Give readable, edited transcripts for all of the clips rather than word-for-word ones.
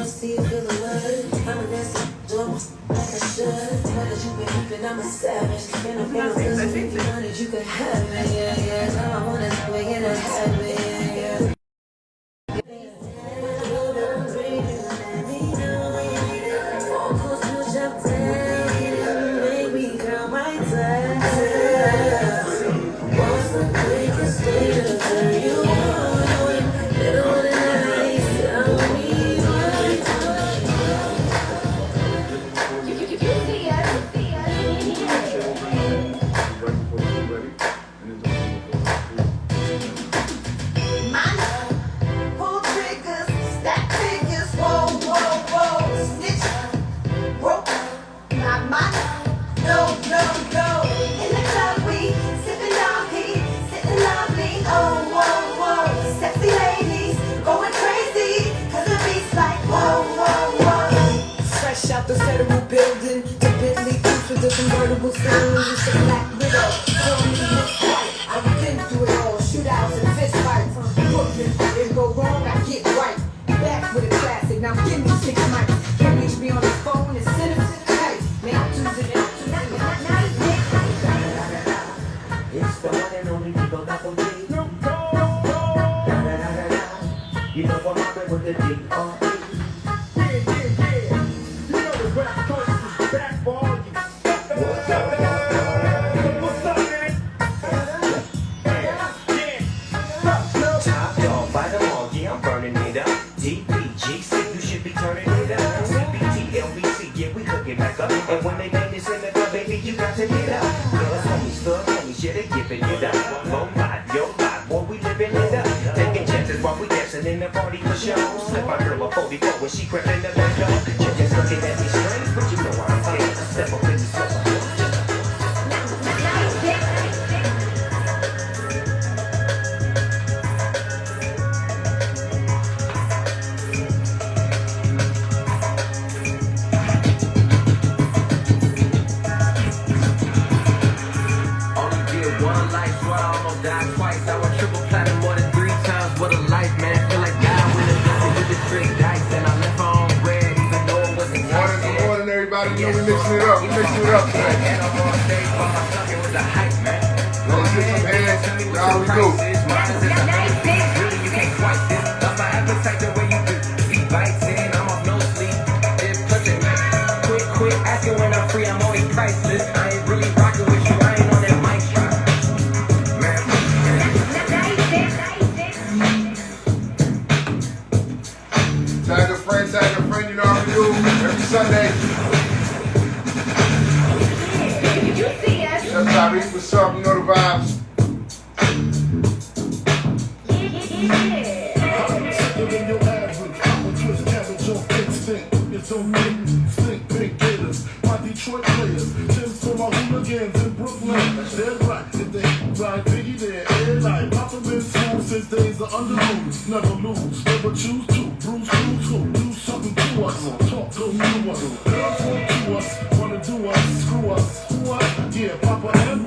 see you feel the word. I'm a dancer, doing like I should. Know that you been keeping, I'm a savage. And I'm feeling good, so if you want it, you can have it, yeah, yeah. Now I wanna swing it and have it, yeah, yeah. The federal building, the Bentley Beach with the convertible ceiling, just a black widow. Tell me what's right. I've been through it all, shootouts and fist fights. Brooklyn, it go wrong, I get right. Back with a classic, now give me 6 mics. Can't reach me on the phone and send it to the night. Man, I'm choosing it. It's the one and only Digo Double D. You know what happened with the D.R.E. And when they bang this in the club, baby, you got to get up. Girls, homies, thugs, homies, yeah, they giving it up. Low life, yo life, boy, we living it up. Taking chances while we dancing in the party for show. Slip my girl a 44 when she crept in the window. You just looking at me strange, but you know I'm scared. Step up in the sofa. You know we mixing it up. We mixing it up today. Let's get some hands. How we do? Quick asking when I'm free, I'm always priceless. I ain't really rocking with you, I ain't on that mic drop. Tag a friend, you know how we do. Every Sunday. Chef Tarik, what's up? You know the vibes. My Detroit players, Tim's for my hooligans in Brooklyn. They're right, if they ride Biggie there, air night. Papa been school since days of under rules. Never lose, never choose to. Bruce, who? Do something to us. Talk, go through us. Girls want to us, wanna do us, screw us. Who us? Yeah, Papa M.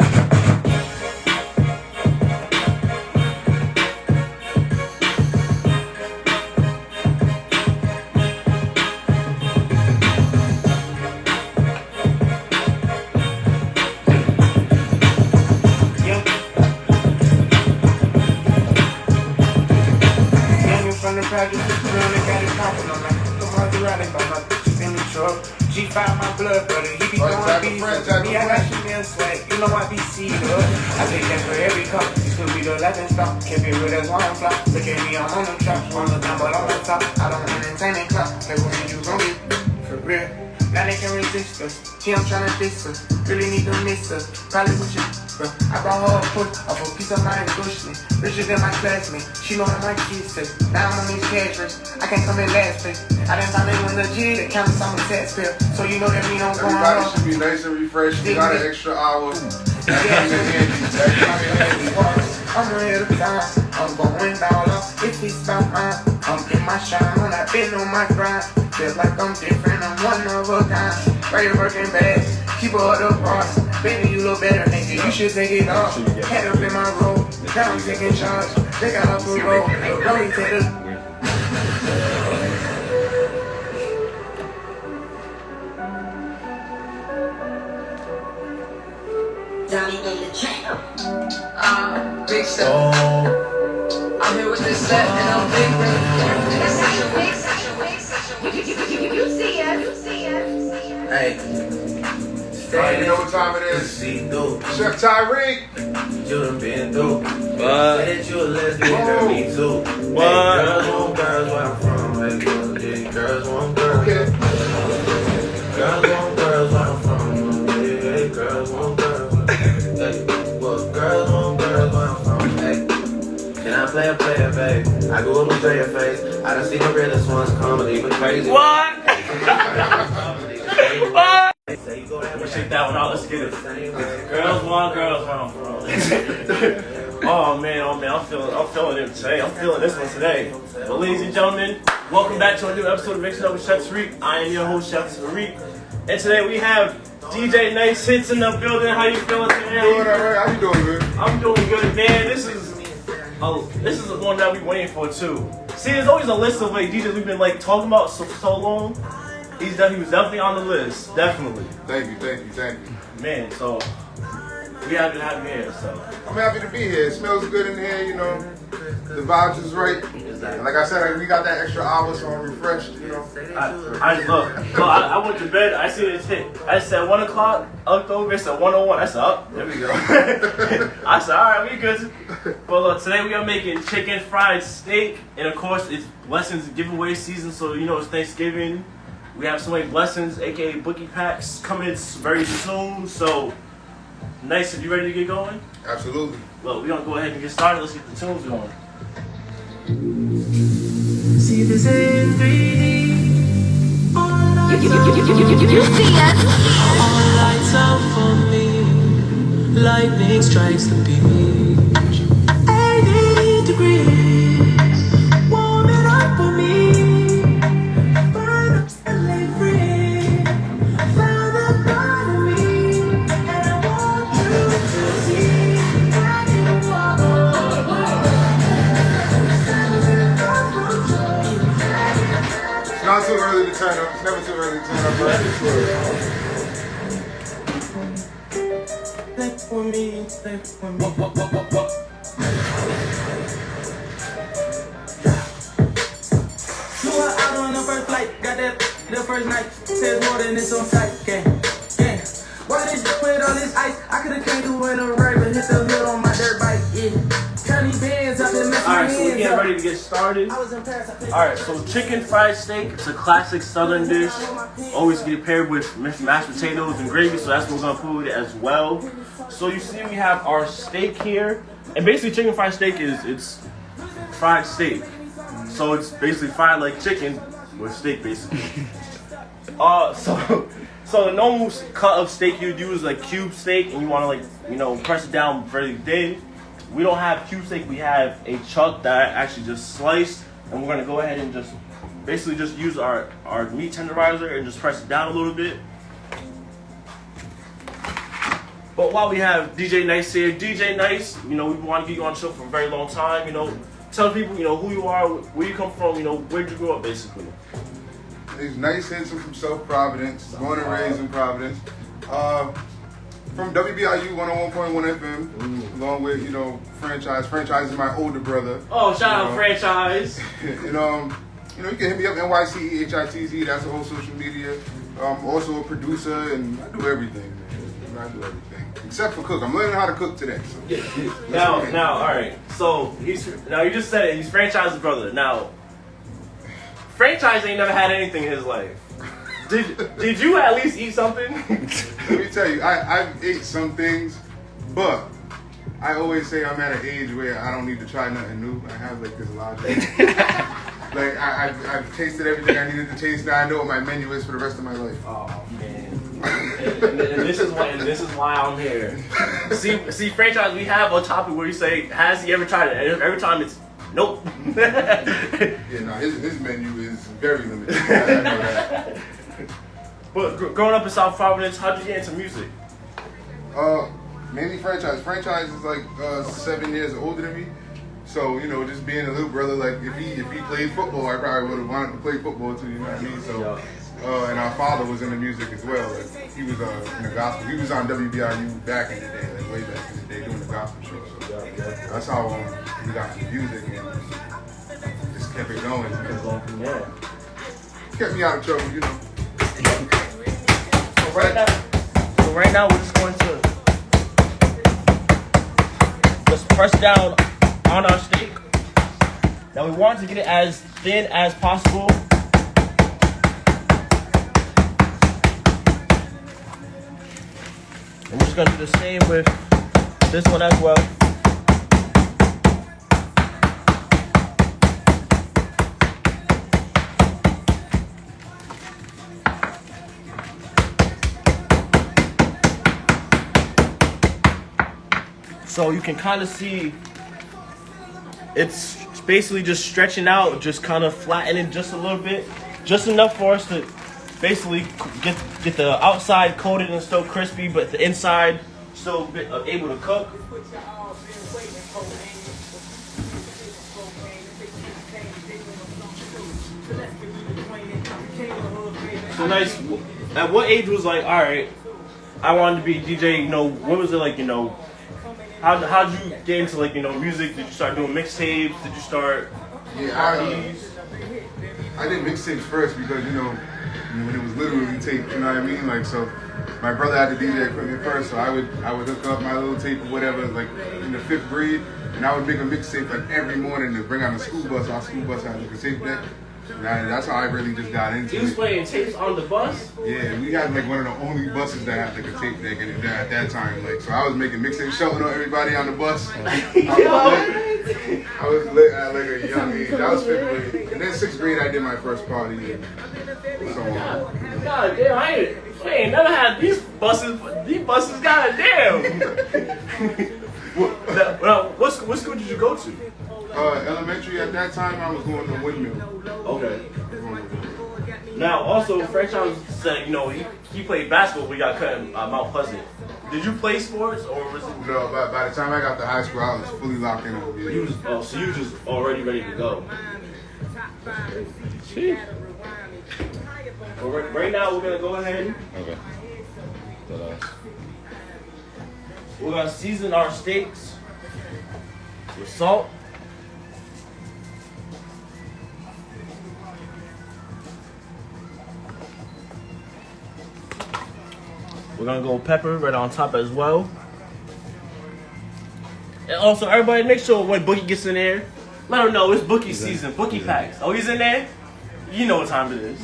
G5 my blood brother, he be throwing beats me, I got you in swag, you know I be seed up. I take that for every cup, you still be the legend stop. Keep it real as one flop, look at me, I'm on the trap, on the down but on the top. I don't entertain that clock, play with me, you gon' get for real. Now they can resist us, she I'm tryna diss us, really need to miss us, probably with you, bro. I brought her a foot off a piece of my Bushman, richer than my classmate, she know how my kids say. Now I'm on these cash race, I can't come in last place. I didn't find anyone legit that counted some of tax bill, so you know that me don't go on. Everybody should be nice and refreshed. We got an extra hour. I'm ahead of time, I'm going down low. If it's about mine, I'm in my shine. When I've been on my grind, feel like I'm different, I'm one of a kind. Right working bad, keep her up hard. Baby, you look better, nigga, you should take it off. Head up in my road, now I'm taking charge. They got up a road, don't take it. big step. I'm here with this set and I'm big. You see it. Hey. Alright, you know what time it is. Chef Tarik. You done been through. What? Say that you a lesbian, girl, me too. What? Hey, girls want girls where I'm from. Hey, girls want girls. Okay. Girls want girls where I'm from. Hey, girls want girls. Hey, well, girls want girls where I'm from. Hey, can I play a player, babe? I go up and play your face. I done seen the realest ones come and even crazy. What? What? We'll shake that one out. Let's get it. Girls want girls where I'm from. Oh man, I'm feeling it today. I'm feeling this one today. But ladies and gentlemen, welcome back to a new episode of Mixing Up with Chef Tarik. I am your host, Chef Tarik. And today we have DJ Nyce Hitz in the building. How you feeling today? Doing alright. How you doing, man? I'm doing good, man. This is the one that we've been waiting for too. See, there's always a list of like DJs we've been like talking about so long. He was definitely on the list, definitely. Thank you. Man, so we happy to have you here. So I'm happy to be here. It smells good in here, you know. The vibes is right. And like I said, we got that extra hour, so I'm refreshed, you know. I went to bed. I see this hit. I said 1 o'clock. Looked over. It said 1:01. I said, oh, there we go. I said, all right, we good. But look, today we are making chicken fried steak, and of course it's blessings giveaway season. So you know it's Thanksgiving. We have so many blessings, aka bookie packs, coming very soon. So, Nyce, are you ready to get going? Absolutely. Well, we're gonna go ahead and get started. Let's get the tunes going. See this in 3D. You see it. All lights out for me. Lightning strikes the beach. 80 degrees. Warm it up for me. Burn up and lay free. Found the part of me. And I want you to see. I can walk on. It's not too early to turn up. It's never too early to turn up, right? Play for me, play for me. Flew her out on the first flight, got that the first night. Says more than this on sight, gang. Why did you put all this ice? I could've came through in a right, but hit the hood on my dirt bike, yeah. County bands up and messing Alright, so we getting ready to get started. I was in Paris, I played. Alright, so chicken fried steak, it's a classic southern dish. Always get it paired with mashed potatoes and gravy, so that's what we're gonna put with it as well. So you see we have our steak here. And basically chicken fried steak it's fried steak. So it's basically fried like chicken with steak basically. So the normal cut of steak you'd use like cube steak and you wanna like, you know, press it down very thin. We don't have cube steak, we have a chuck that I actually just sliced, and we're gonna go ahead and just basically just use our meat tenderizer and just press it down a little bit. But while we have DJ Nyce here, DJ Nyce, you know, we want to get you on the show for a very long time, you know, tell people, you know, who you are, where you come from, you know, where'd you grow up basically. It's Nyce Hitz from South Providence, born and raised in Providence. From WBIU 101.1 FM, along with, you know, Franchise. Franchise is my older brother. Oh, shout out Franchise. And, you know, you can hit me up, NYCEHITZ, that's the whole social media. I'm also a producer, and I do everything, man. I do everything. Except for cook. I'm learning how to cook today. So. Now, all right. So, you just said it, he's Franchise's brother. Now, Franchise ain't never had anything in his life. Did you at least eat something? Let me tell you, I've ate some things, but I always say I'm at an age where I don't need to try nothing new. I have like this logic. Like I've tasted everything I needed to taste. Now I know what my menu is for the rest of my life. Oh man, and this is why I'm here. See, Franchise, we have a topic where you say, has he ever tried it? And every time it's nope. Yeah, no, his menu is very limited. I know that. But growing up in South Providence, how did you get into music? Mainly Franchise. Franchise is like 7 years older than me. So, you know, just being a little brother, like if he played football, I probably would have wanted to play football too, you know what I mean? So, and our father was in the music as well. Like, he was in the gospel. He was on WBIU back in the day, like way back in the day, doing the gospel show. So that's how we got into music and just kept it going. Yeah. Kept me out of trouble, you know. So right now we're just going to just press down on our steak. Now we want to get it as thin as possible. And we're just going to do the same with this one as well. So you can kind of see it's basically just stretching out, just kind of flattening just a little bit, just enough for us to basically get the outside coated and still crispy, but the inside still able to cook. So nice. At what age was like, all right, I wanted to be DJ? You know, what was it like? You know, how'd you get into like music? Did you start doing mixtapes? Did you start? Yeah, I did mixtapes first because when it was literally tape, you know what I mean? Like, so my brother had the DJ equipment first, so I would hook up my little tape or whatever, like in the 5th grade, and I would make a mixtape like every morning to bring on the school bus. Our school bus had like a tape deck. And that's how I really just got into it. You was playing tapes on the bus? Yeah, we had like one of the only buses that had like a tape deck at that time. Like, so I was making mixtapes, showing up everybody on the bus. I was lit at like a young age. That was 5th grade. And then 6th grade, I did my first party and so on. God damn, I ain't never had these buses. These buses, goddamn. What school did you go to? Elementary at that time, I was going to Windmill. Okay. Now, also, Franchise said, he played basketball. We got cut in Mount Pleasant. Did you play sports, or was it? No, by the time I got to high school, I was fully locked in on music. So you just already ready to go. See. Well, right now, we're gonna go ahead. Okay. We're gonna season our steaks with salt. We're gonna go pepper right on top as well. And also, everybody, make sure when Bookie gets in there, let him know it's Bookie season. Bookie packs. Oh, he's in there? You know what time it is.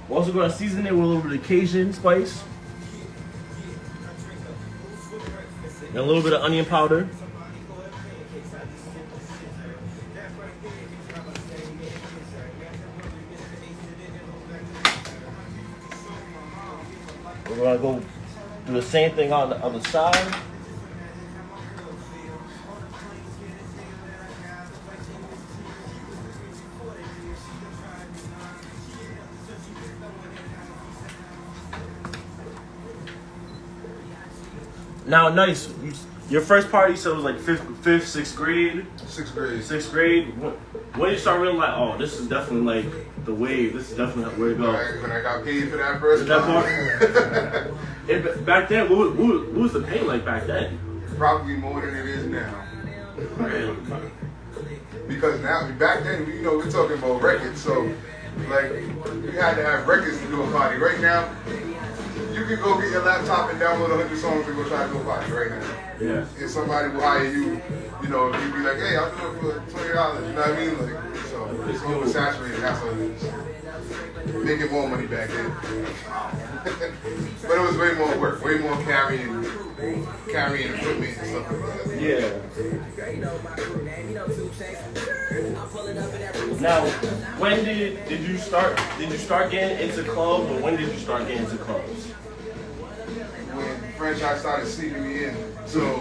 We're also gonna season it with a little bit of Cajun spice. And a little bit of onion powder. We're gonna go do the same thing on the other side. Now, Nice. Your first party, so it was like fifth, 6th grade. 6th grade. 6th grade. When you start realizing, like, oh, this is definitely like the wave. This is definitely where to go. When I got paid for that first part. Back then, what was the pay like back then? Probably more than it is now. Because now, back then, we're talking about records, so like you had to have records to do a party. Right now, you can go get your laptop and download 100 songs and go try to do a party right now. Yeah. And somebody will hire you, if you be like, hey, I'll do it for $20, you know what I mean? Like, so it's oversaturated, that's what it is. Making more money back then. But it was way more work, way more carrying equipment and stuff like that. Yeah. Now, when did you start getting into clubs, or when did you start getting into clubs? When Franchise started sneaking me in. So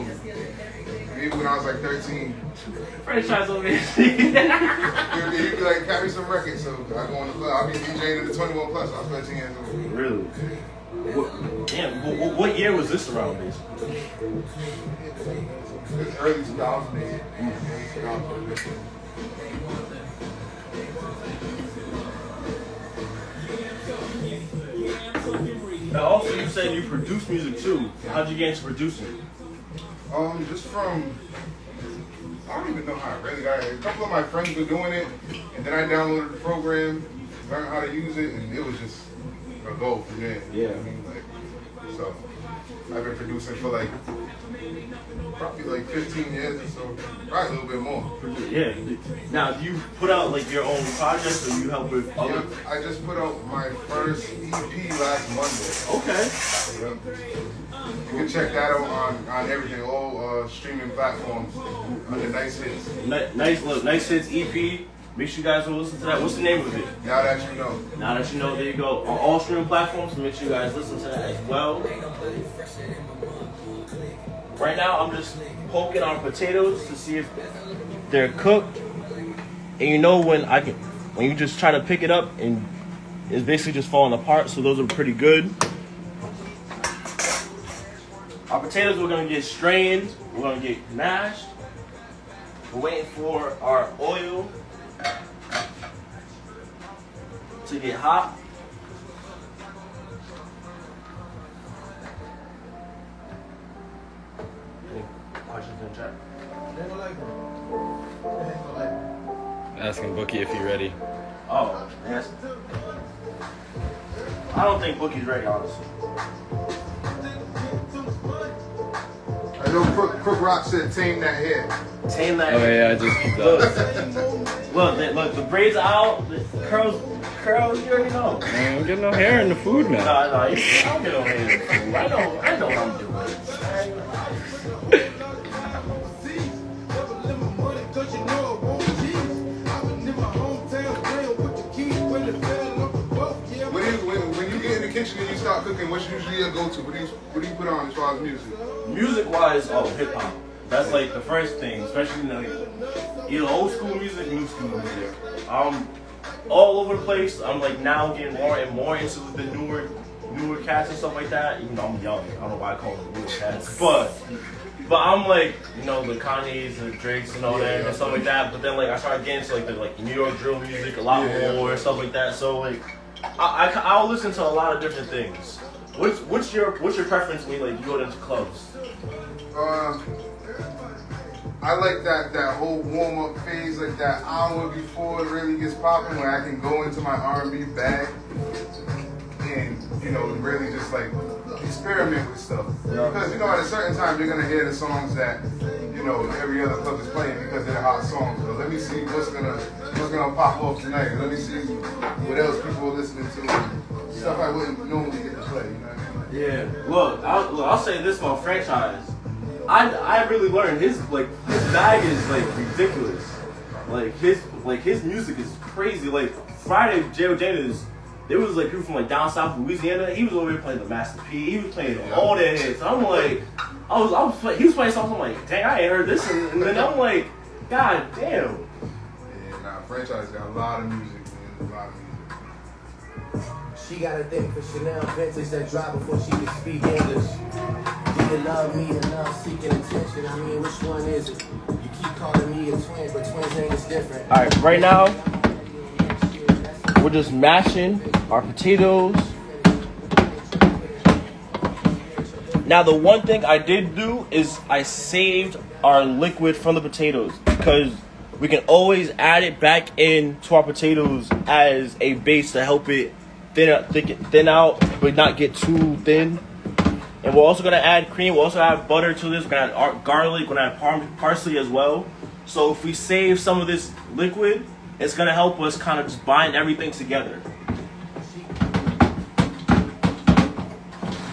maybe when I was like 13. Franchise over there. He'd be like, carry some records. So I go in the club. I'll be DJing in the 21 plus. I was 13 years old. Really? What year was this around, basically? It's early 2000s. Now, also, you said you produce music too. How'd you get into producing? Just from, I don't even know how I really got it. A couple of my friends were doing it, and then I downloaded the program, learned how to use it, and it was just a go from there. You know what I mean? Like, so I've been producing for like probably like 15 years or so, probably a little bit more. Yeah. Now, do you put out like your own projects, or you help with other? Yeah, I just put out my first EP last Monday. Okay. Yep. You can check that out on everything, all streaming platforms under Nyce Hitz. Nyce Hitz EP. Make sure you guys will listen to that. What's the name of it? Now That You Know. Now That You Know. There you go. On all streaming platforms. So make sure you guys listen to that as well. Right now, I'm just poking on potatoes to see if they're cooked. And you know when you just try to pick it up and it's basically just falling apart. So those are pretty good. Our potatoes we're gonna get strained. We're gonna get mashed. We're waiting for our oil to get hot. Any questions in chat? Asking Bookie if he's ready. Oh, yes. I don't think Bookie's ready, honestly. I know Crook Rock said tame that hair. Tame that Oh hair. yeah, I just Look, the braids are out, the curls, you already know. I don't get no hair in the food now. No, I don't get no hair. I know what I'm doing. When you get in the kitchen and you start cooking, what's usually your go-to? What do you put on as far as music? Music-wise, hip hop. That's like the first thing, especially either old school music, new school music. All over the place. I'm like now getting more and more into the newer cats and stuff like that. Even though I'm young, I don't know why I call them newer cats, but I'm like the Kanye's, the Drakes, and all that and stuff like that. But then I started getting into the New York drill music a lot more and stuff like that. So I'll listen to a lot of different things. What's your preference when you go into clubs? I like that whole warm-up phase, like that hour before it really gets popping, where I can go into my R&B bag and really just experiment with stuff. Because at a certain time you're gonna hear the songs that every other club is playing because they're hot songs. So let me see what's gonna pop off tonight. Let me see what else people are listening to. Stuff I wouldn't normally get to play. You know what I mean? Yeah. Look, I'll say this about franchise. I really learned his bag is ridiculous. His music is crazy. Friday Jail Janus, there was people from down south Louisiana. He was over here playing the Master P. He was playing all that hits. I'm he was playing songs. I'm like, dang, I ain't heard this. And then I'm like, God damn. Yeah, franchise got a lot of music, man. A lot of music. She got a thing for Chanel vintage that dropped before she could speak English. Do you love me enough, seeking attention? I mean, which one is it? You keep calling me a twin, but twins ain't as different. All right, right now, we're just mashing our potatoes. Now, the one thing I did do is I saved our liquid from the potatoes because we can always add it back into our potatoes as a base to help it thin out, but not get too thin. And we're also gonna add cream. We'll also add butter to this. We're gonna add garlic. We're gonna add parsley as well. So if we save some of this liquid, it's gonna help us kind of just bind everything together.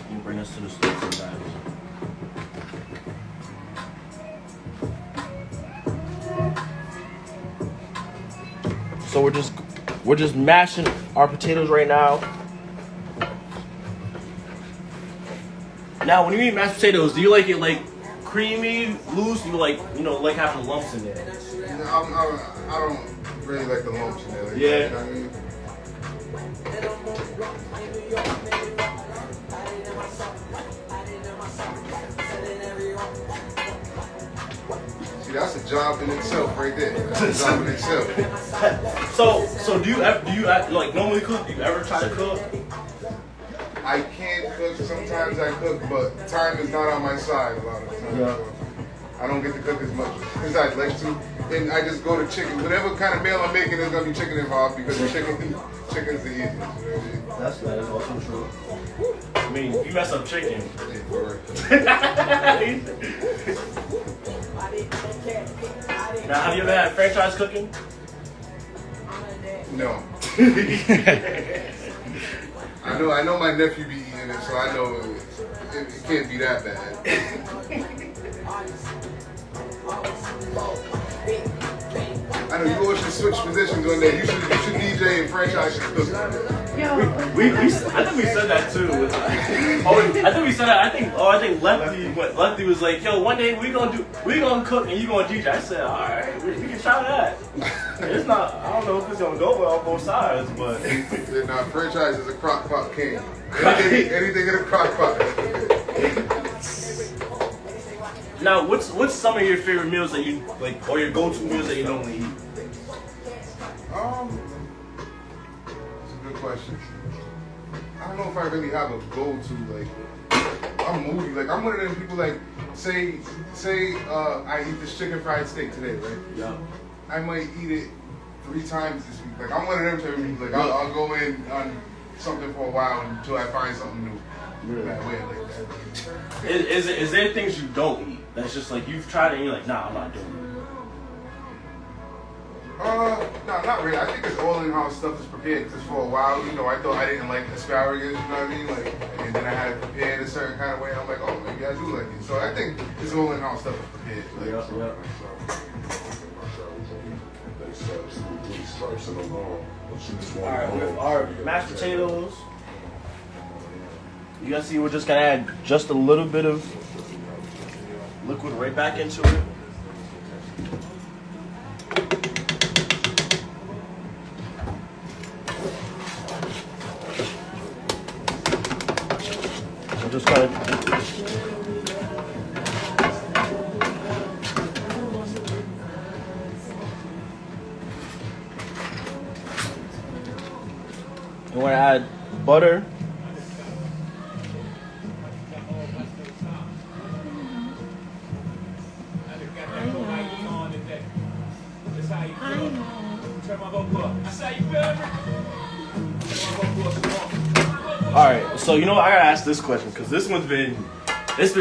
You bring us to the store, guys. So we're just mashing our potatoes right now. Now, when you eat mashed potatoes, do you like it creamy, loose? Do you like having lumps in there? I don't really like the lumps in there. Yeah. You know what I mean? See, that's a job in itself, right there. That's a job in itself. So do you normally cook? Do you ever try to cook? I can't cook. Sometimes I cook, but time is not on my side a lot of times. Yeah. So I don't get to cook as much as I'd like to. And I just go to chicken. Whatever kind of meal I'm making, there's gonna be chicken involved because the chicken's the easiest. You know what I mean? That is also true. I mean, you mess up chicken. Yeah, for real. Now, have you ever had franchise cooking? No. I know my nephew be eating it, so I know it can't be that bad. I know you always should switch positions on that. You should DJ and franchise should cook. I think we said that too. I think we said that. I think Lefty was like, yo, one day we gonna cook and you gonna DJ. I said, all right, we can try that. It's not. I don't know if it's gonna go well on both sides, but Nah, franchise is a crock pot king. Anything in a crock pot. Now, what's some of your favorite meals that you like, or your go-to meals that you normally eat? That's a good question. I don't know if I really have a go-to. Like, I'm moody. Like, I'm one of them people. Like, say, I eat this chicken fried steak today, right? Yeah. I might eat it 3 times this week. Like, I'm one of them type of people. Like, I'll go in on something for a while until I find something new. That way, like that. Is there things you don't eat that's just like you've tried it and you're like, nah, I'm not doing it? No, not really. I think it's all in how stuff is prepared. Because for a while, I thought I didn't like asparagus. You know what I mean? Like, and then I had it prepared a certain kind of way. And I'm like, oh, maybe I do like it. So I think it's all in how stuff is prepared. Like, Alright, with our mashed potatoes, you guys see we're just gonna add just a little bit of liquid right back into it. I'm just gonna I'm gonna add butter. All right, so you know what? I gotta ask this question because this one's been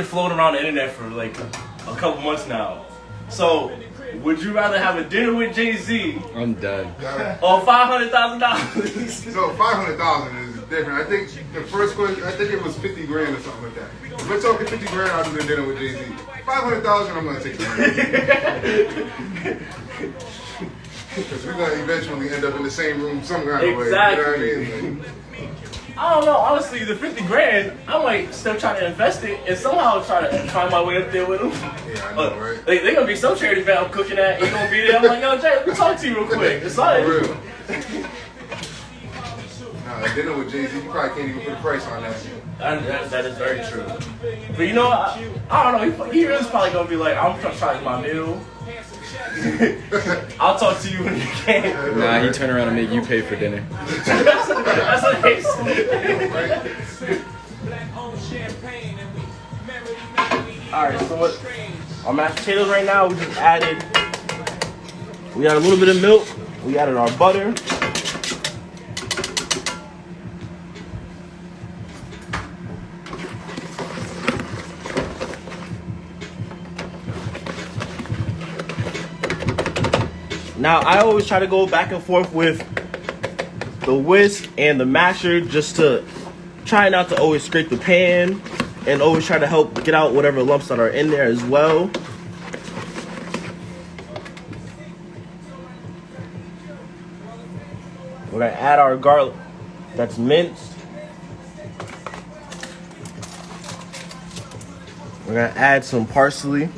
floating around the internet for like a couple months now. So, would you rather have a dinner with Jay-Z I'm dead. or $500,000? So 500,000 is different. I think the first question, I think it was 50 grand or something like that. If we're talking 50 grand, I'll do the dinner with Jay-Z. 500,000, I'm gonna take the money. Because we're gonna eventually end up in the same room some kind of way. Exactly. You know what I mean? Like, I don't know. Honestly, the 50 grand, I might still try to invest it and somehow try to find my way up there with them. yeah, I know, right? They're gonna be some charity event I'm cooking at. You're gonna be there. I'm like, yo, Jay, let me talk to you real quick. It's like, For real. Nah, a dinner with Jay-Z, you probably can't even put a price on that. that is very true. But you know, I don't know. He is probably gonna be like, I'm trying to try my meal. I'll talk to you when you can. Nah, he turn around and make you pay for dinner. That's what he said. Alright, so what? Our mashed potatoes right now, we just added. We got a little bit of milk. We added our butter. Now, I always try to go back and forth with the whisk and the masher just to try not to always scrape the pan and always try to help get out whatever lumps that are in there as well. We're gonna add our garlic that's minced. We're gonna add some parsley.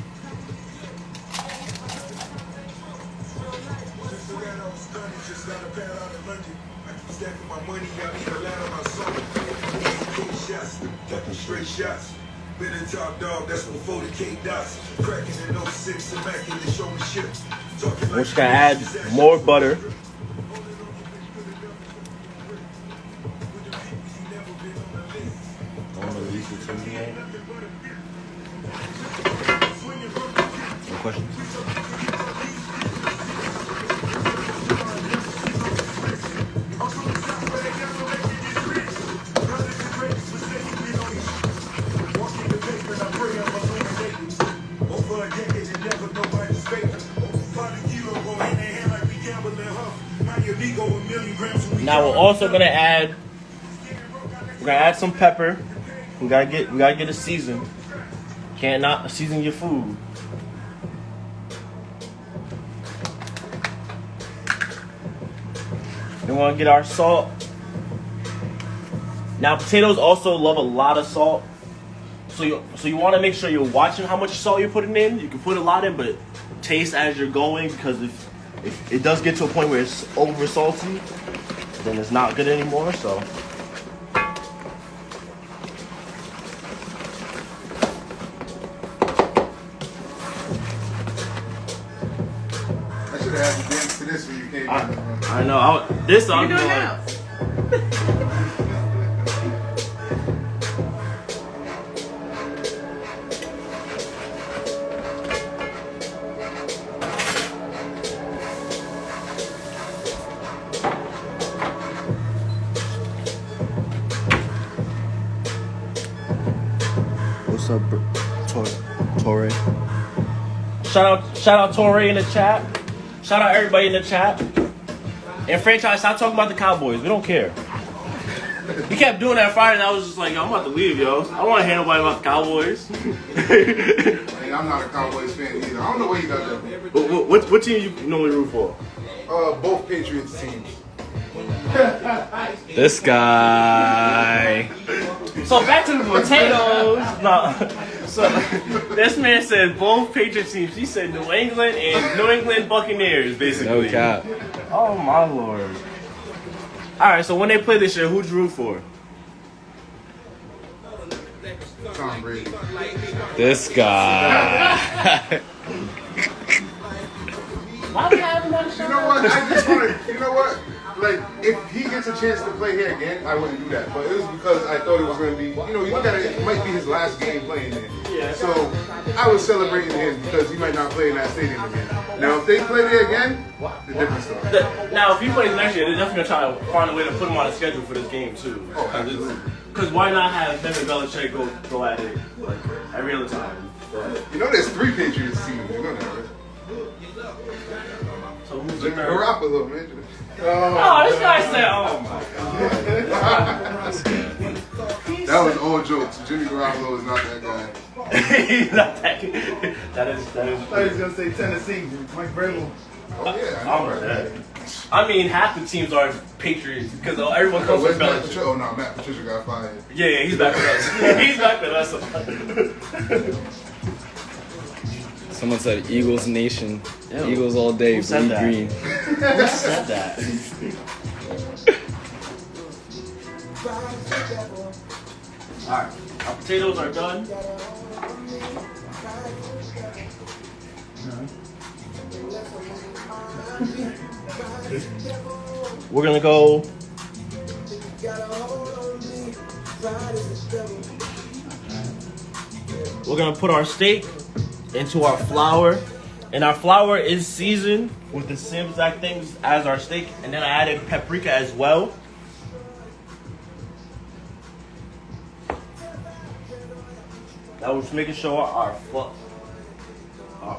We're just gonna add more butter. questions. Now we're also gonna add some pepper. We gotta get it seasoned. Can't not season your food. We want to get our salt. Now potatoes also love a lot of salt. So you want to make sure you're watching how much salt you're putting in. You can put a lot in, but taste as you're going, because if it does get to a point where it's over salty, then it's not good anymore. So I should have had you dance to this when you came in. I know. This I'm You doing. doing now? What's up, Torre? Shout out Torre in the chat. Shout out everybody in the chat. And franchise, stop talking about the Cowboys. We don't care. We kept doing that Friday, and I was just like, yo, I'm about to leave, yo. I don't want to hear nobody about the Cowboys. Hey, I'm not a Cowboys fan either. I don't know where you got that. What team you normally root for? Both Patriots teams. This guy. So back to the potatoes. No. So this man said both Patriots teams. He said New England and New England Buccaneers, basically. No cap. Oh my lord. Alright, so when they play this year, who'd you root for? Tom Brady. This guy. Why we have him on the show? You know what? I just want to. You know what? Like, if he gets a chance to play here again, I wouldn't do that. But it was because I thought it was going to be, you know, you look at it, it might be his last game playing there. Yeah. So I was celebrating him because he might not play in that stadium again. Now, if they play there again, the different story. Now, if he plays next year, they're definitely going to try to find a way to put him on a schedule for this game, too. Oh, absolutely. Because why not have him and Belichick go at it like every other time? You know, there's 3 Patriots teams. You know that, right? So who's the Jimmy third? Garoppolo, man. Oh, this guy said, oh my God. That was all jokes. Jimmy Garoppolo is not that guy. He's not that good. That is. I thought he was gonna say Tennessee, Mike Vrabel. Oh, yeah. I I'm know, with right? that. I mean, half the teams are Patriots because everyone comes Where's from Matt Belichick. Patricia? Oh, no, Matt Patricia got fired. Yeah, he's back with us. He's back with us. Someone said Eagles Nation. Ew. Eagles all day. Who said Bleed that? green. Who said that? Alright, our potatoes are done. We're gonna go. We're gonna put our steak into our flour, and our flour is seasoned with the same exact things as our steak, and then I added paprika as well. I was making sure our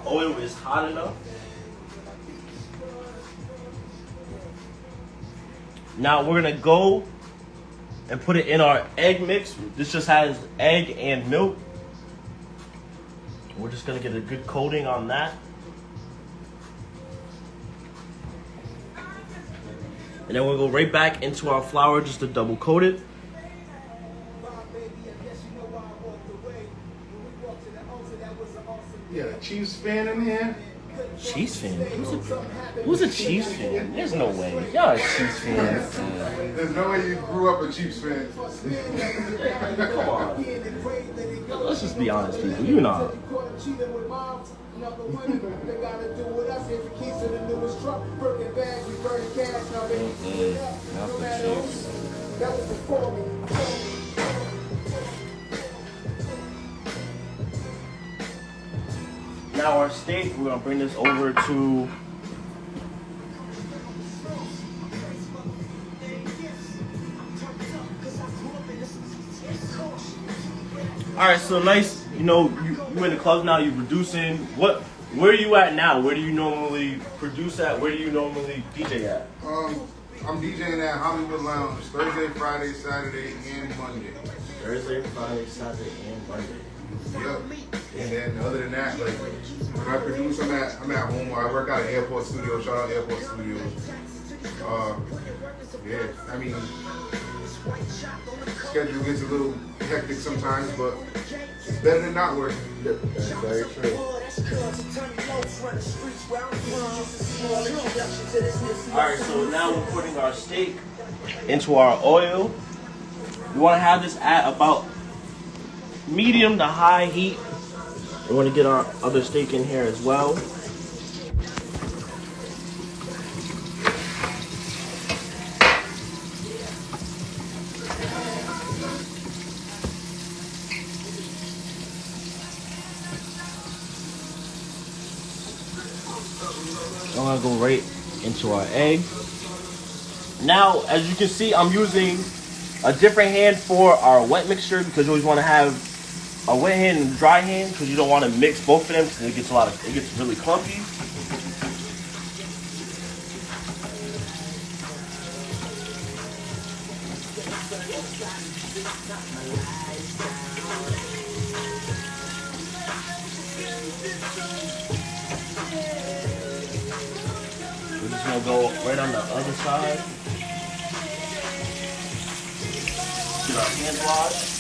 oil is hot enough. Now we're gonna go and put it in our egg mix. This just has egg and milk. We're just gonna get a good coating on that. And then we'll go right back into our flour just to double coat it. Yeah, Chiefs fan in here. Chiefs fan? Who's a Chiefs fan? There's no way. Y'all are Chiefs fans. There's no way you grew up a Chiefs fan. Come on. Let's just be honest, people. You know. Not the Chiefs. Now now our steak, we're gonna bring this over to Alright, so nice, you know, you in the club now, you're producing. Where are you at now? Where do you normally produce at? Where do you normally DJ at? I'm DJing at Hollywood Lounge Thursday, Friday, Saturday, and Monday. Thursday, Friday, Saturday, and Monday. Yep. And then other than that, like when I produce, I'm at home. I work out at Airport Studio. Shout out Airport Studios. Yeah, I mean, schedule gets a little hectic sometimes, but it's better than not working. That's very true. Alright, so now we're putting our steak into our oil. We want to have this at about medium to high heat. We want to get our other steak in here as well. I'm gonna go right into our egg. Now, as you can see, I'm using a different hand for our wet mixture because you always want to have a wet hand and a dry hand because you don't want to mix both of them because it gets really clumpy. We're just gonna go right on the other side. Get our hand wash.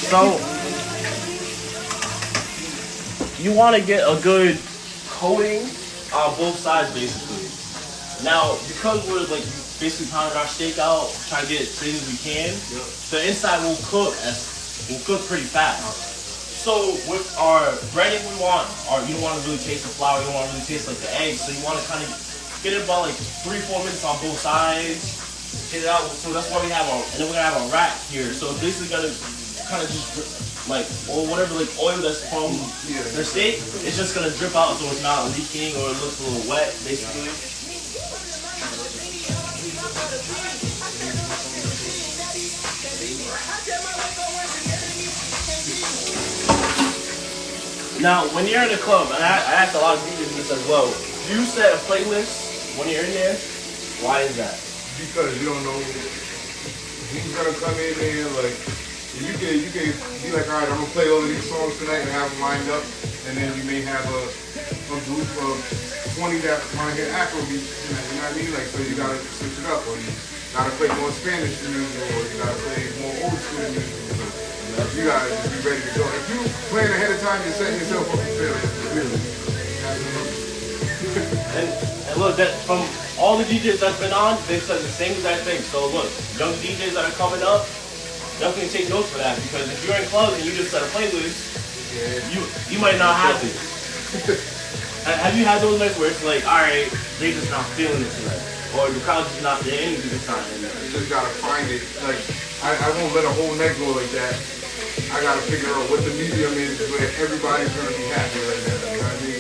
So you want to get a good coating on both sides, basically. Now, because we're like basically pounding our steak out, trying to get it as thin as we can, the inside will cook pretty fast. So with our breading, you don't want to really taste the flour, you don't want to really taste like the egg, so you want to kind of get it about like 3-4 minutes on both sides, get it out. So that's why we have and then we're gonna have a rack here. So it's basically gonna kind of just like, or whatever like oil that's from the steak, it's just gonna drip out so it's not leaking or it looks a little wet, basically. Now, when you're in the club, and I asked a lot of DJs this as well, do you set a playlist when you're in there? Why is that? Because you don't know who's gonna come in there. Like you can be like, all right, I'm gonna play all of these songs tonight and have them lined up, and then you may have a group of 20 that want to hear Afrobeat. You know what I mean? Like, so you gotta switch it up, or you gotta play more Spanish music, or you gotta play more old school music. You gotta just be ready to go. If you playing ahead of time, you're setting yourself up for failure. Really. And look, that from all the DJs that's been on, they said the same exact thing. So look, young DJs that are coming up, definitely take notes for that, because if you're in clubs and you just set a playlist, you might not have it. Have you had those nights where it's like, all right, they just not feeling it tonight, or the crowd's just not there any good time? You just gotta find it. Like I won't let a whole night go like that. I gotta figure out what the medium is where everybody's gonna be happy right now. You know what I mean?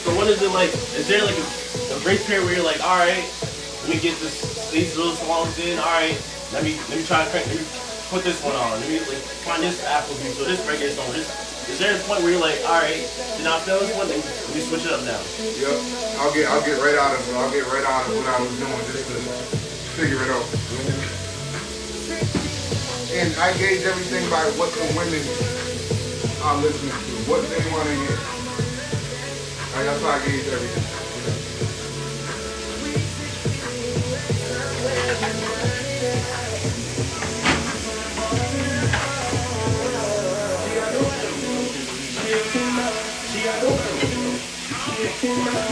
So what is it like? Is there like a grace period where you're like, all right, let me get these little songs in. All right, let me try to put this one on. Let me like find this Afrobeat, so this reggae song. Is there a point where you're like, all right, did not feel this one? Let me switch it up now. Yep. I'll get right out of it. I'll get right out of what I was doing just to figure it out. And I gauge everything by what the women are listening to, what they want to hear. That's how I gauge everything.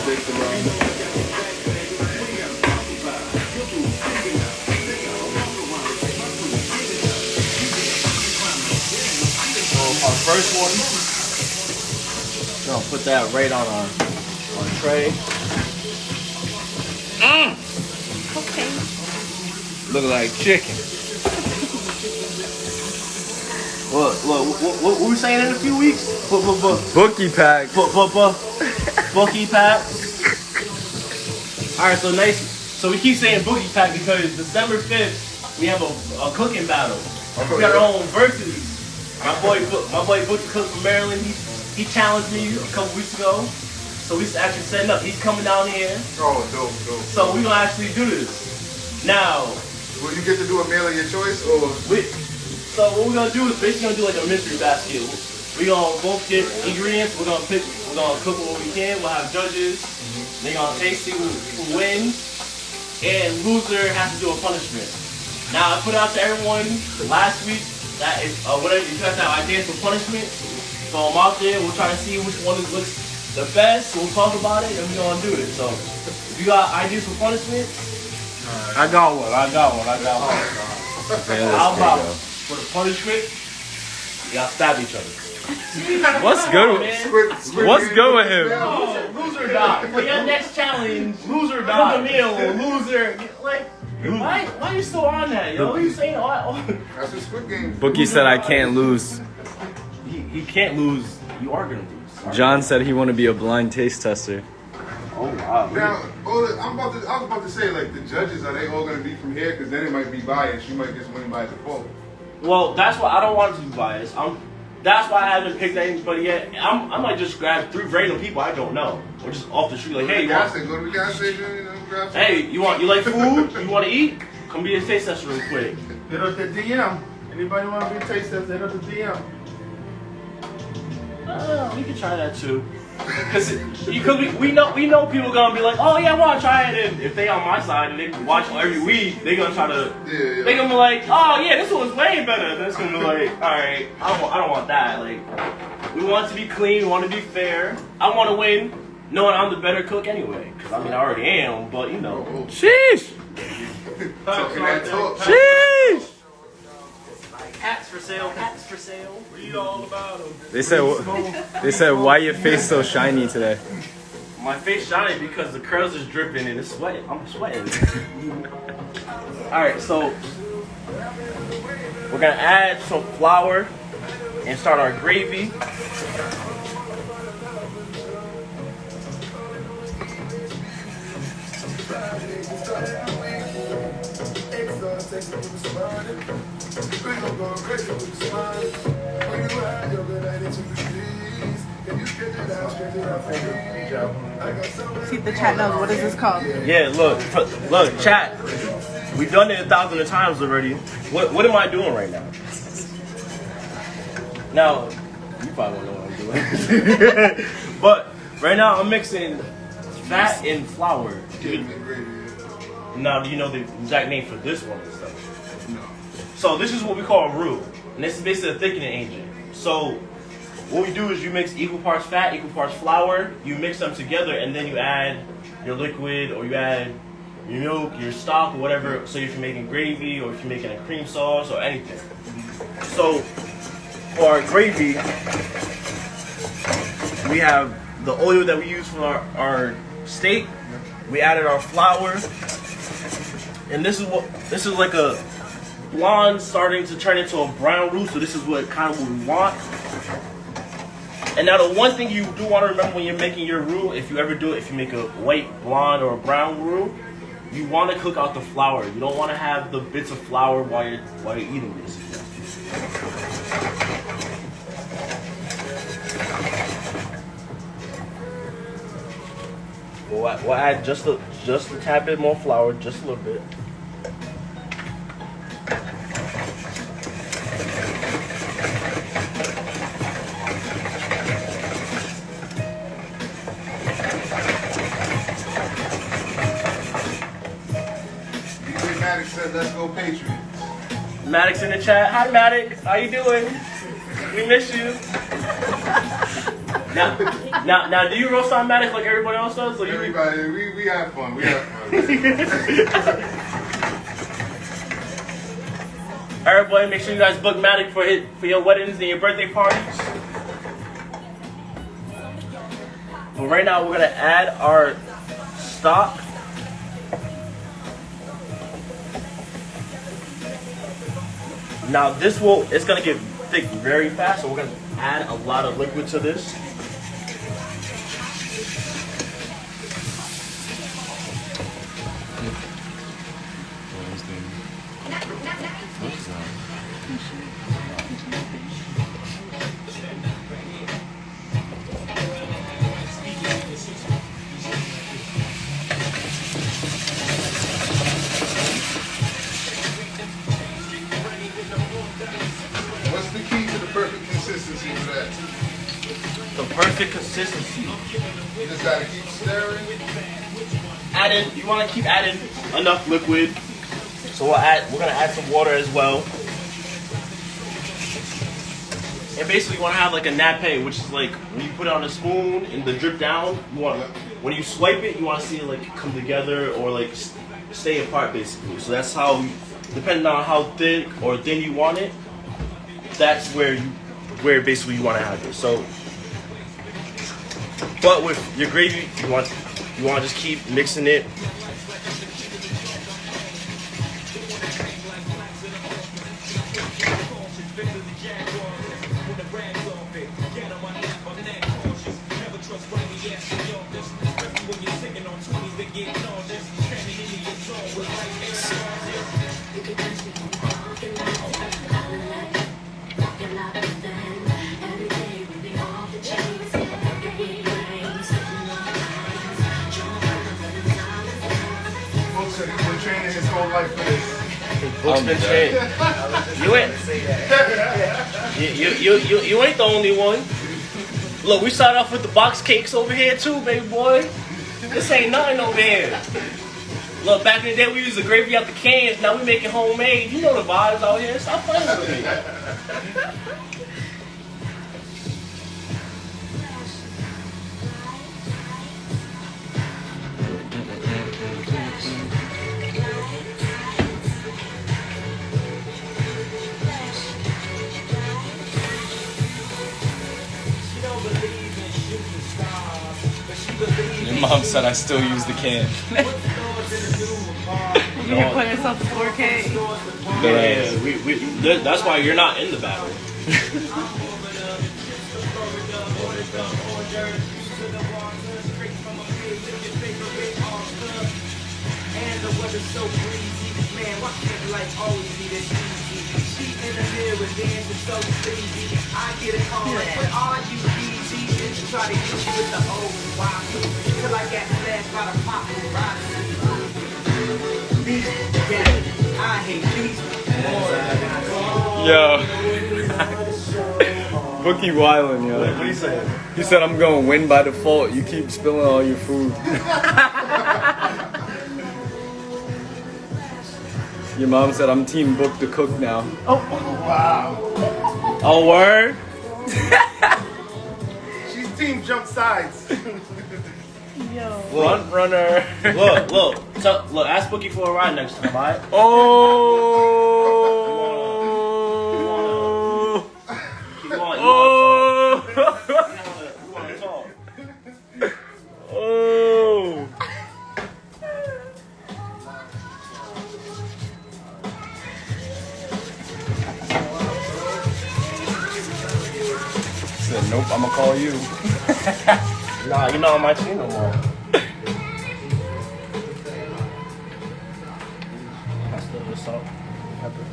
Thanks a lot. Our first one, we're gonna put that right on our tray. Okay. Look like chicken. Look, what we saying in a few weeks? Bookie pack. Bookie pack. Alright, so nice. So we keep saying bookie pack because December 5th, we have a cooking battle. We got our own Verzuz. My boy Bookie Cook from Maryland, he challenged me a couple weeks ago. So we actually setting up. He's coming down here. Oh, dope. So we gonna actually do this. Now, will you get to do a meal of your choice, or? So what we're gonna do is basically gonna do like a mystery basket. We gonna both get ingredients. We're gonna cook what we can. We'll have judges. They're gonna taste who wins, and loser has to do a punishment. Now I put out to everyone last week that if whatever you guys have ideas for punishment, so I'm out there. We'll try to see which one looks the best. We'll talk about it and we're gonna do it. So if you got ideas for punishment, I got one. How about for the punishment, y'all stab each other. What's good with him? No, loser die. For your next challenge, loser die. Cook a meal, loser. Like, why are you still on that, yo? What are you saying? That's a Squid Game. Bookie said I can't lose. He can't lose. You are gonna lose. John said he want to be a blind taste tester. Oh wow. Now, I was about to say, like, the judges, are they all gonna be from here? Because then it might be biased. You might just win by default. Well, that's why I don't want it to be biased. That's why I haven't picked anybody yet. I might just grab 3 random people I don't know, or just off the street. Like, hey, go to the gas station, grab some. Hey, you like food? You want to eat? Come be a taste tester real quick. Hit up the DM. Anybody want to be a taste tester? Hit up the DM. We can try that too. Cause we know people gonna be like, oh yeah, I want to try it. And if they on my side and they watch every week, they gonna try to. Yeah. They gonna be like, oh yeah, this one's way better. That's gonna be like, all right, I don't want that. Like, we want it to be clean. We want to be fair. I want to win, knowing I'm the better cook anyway. Cause I mean I already am, but you know. Sheesh. Talking that talk. Sheesh. Hats for sale. Read all about them. They said why your face so shiny today? My face shiny because the curls is dripping and it's sweating. I'm sweating. Alright, so we're gonna add some flour and start our gravy. See if the chat knows what is this called. Yeah, look, chat. We've done it 1,000 times already. What am I doing right now? Now, you probably won't know what I'm doing. But right now I'm mixing fat and flour. Now, do you know the exact name for this one and stuff? No. So this is what we call a roux, and this is basically a thickening agent. So what we do is you mix equal parts fat, equal parts flour, you mix them together, and then you add your liquid, or you add your milk, your stock, or whatever. So if you're making gravy, or if you're making a cream sauce, or anything. So for our gravy, we have the oil that we use for our steak. We added our flour, and this is like a blonde starting to turn into a brown roux. So this is what we want. And now the one thing you do want to remember when you're making your roux, if you ever do it, if you make a white, blonde, or a brown roux, you want to cook out the flour. You don't want to have the bits of flour while you're eating this. We'll add just a tad bit more flour, just a little bit. DJ Maddox said, "Let's go Patriots." Maddox in the chat. Hi Maddox, how you doing? We miss you. Now, do you roast automatic like everybody else does? Like Everybody, we have fun. We have fun. Everybody, make sure you guys book Matic for your weddings and your birthday parties. But right now, we're gonna add our stock. Now it's gonna get thick very fast, so we're gonna add a lot of liquid to this. What's the key to the perfect consistency for that? The perfect consistency. You just gotta keep stirring. You want to keep adding enough liquid. So we're gonna add some water as well. And basically, you want to have like a nappe, which is like when you put it on a spoon and the drip down. When you swipe it, you want to see it like come together or like stay apart, basically. So that's how, depending on how thick or thin you want it, that's where basically you want to have it. So, but with your gravy, you want to just keep mixing it. His whole life for this. Book's been changed. You ain't the only one. Look, we started off with the box cakes over here too, baby boy. This ain't nothing over here. Look, back in the day we used the gravy out the cans. Now we making homemade. You know the vibes out here. Stop playing with me. Your mom said I still use the can. You're putting yourself to 4K. Yeah, that's why you're not in the battle. Yo. Bookie wildin', yo. What do you say? He said I'm gonna win by default. You keep spilling all your food. Your mom said I'm team Book to cook now. Oh, Wow. Oh, word? She's team jump sides. yo. Front runner. Look. Ask Bookie for a ride next time, alright? Oh. Oh. Said nope. I'ma call you. Nah, you're not on my team no more. That's the salt, pepper.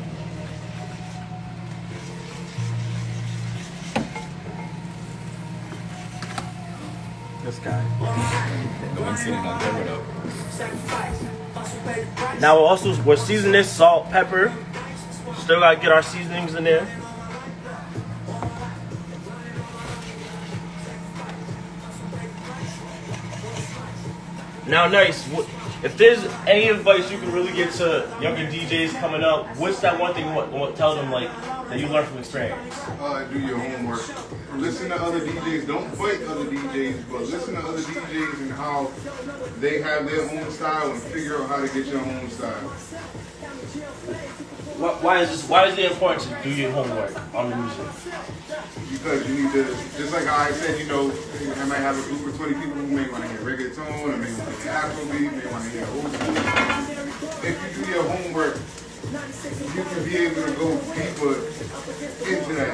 This guy. No one's seen it on camera though. Now we're seasoning this salt, pepper. Still gotta get our seasonings in there. Now, Nyce, if there's any advice you can really give to younger DJs coming up, what's that one thing you want to tell them? Like, that you learned from experience? Do your homework. Listen to other DJs. Don't fight other DJs, but listen to other DJs and how they have their own style and figure out how to get your own style. Why is it important to do your homework on the music? Because you need to, just like how I said, I might have a group of 20 people who may want to hear reggaeton, or may want to hear Afrobeat, may want to hear old school. If you do your homework, you can be able to go deeper into that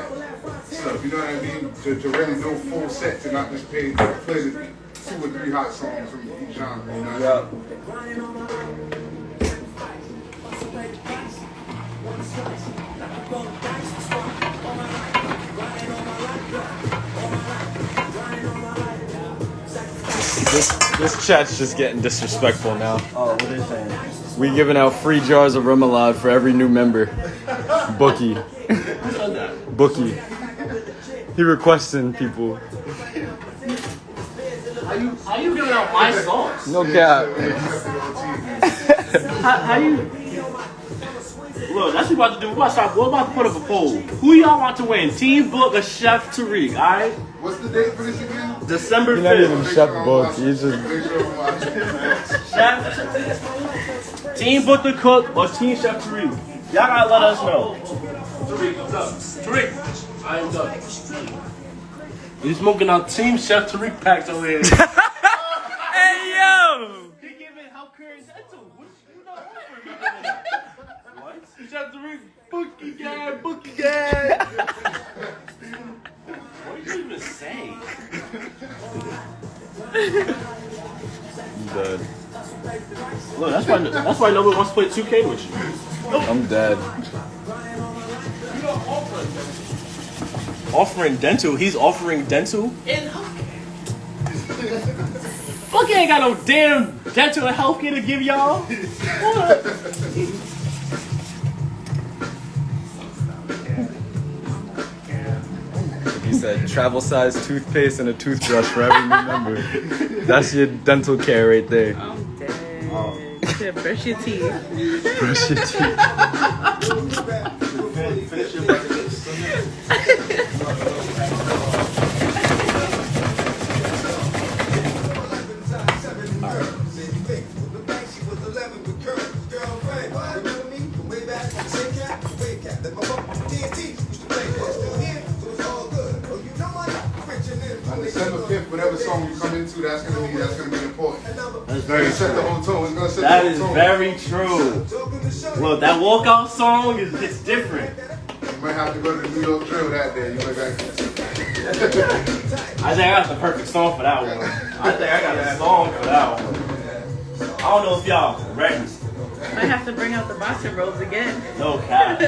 stuff. You know what I mean? To really know full sets and not just play the 2 or 3 hot songs from each genre. You know what I This chat's just getting disrespectful now. Oh, what are they saying? We giving out free jars of remoulade for every new member. Bookie. Who said that? Bookie. He requesting people. How you giving out my songs? No cap. How you? Look, that's what we're about to do. We're about to put up a poll. Who y'all want to win? Team Book or Chef Tarik? All right. What's the date for this again? December 5th. He's not even Chef Book. He's just Chef. Team Book the Cook or Team Chef Tarik? Y'all gotta let us know. Tarik, what's up? Tarik, I am done. You smoking out Team Chef Tarik packs over here. Hey yo! He giving healthcare and dental. What you know? What? Chef Tarik, bookie guy. What did you even say? I'm dead. Look, that's why nobody wants to play 2K with you. I'm dead. Offering dental? He's offering dental? Fuck, ain't got no damn dental and healthcare to give y'all. What? He said travel size toothpaste and a toothbrush for every new member. That's your dental care right there. I'm dead. Shit, brush your teeth. Brush your teeth. Finish your breakfast. On December 5th, whatever song you come into, that's gonna be important. That's very set the true. whole tone. It's gonna set That the is whole tone. very true. Look, that walkout song it's different. You might have to go to the New York Drill that day. You might have to. I think I got the perfect song for that one. I think I got a song for that one. I don't know if y'all ready. Might have to bring out the boxing robes again. No cap.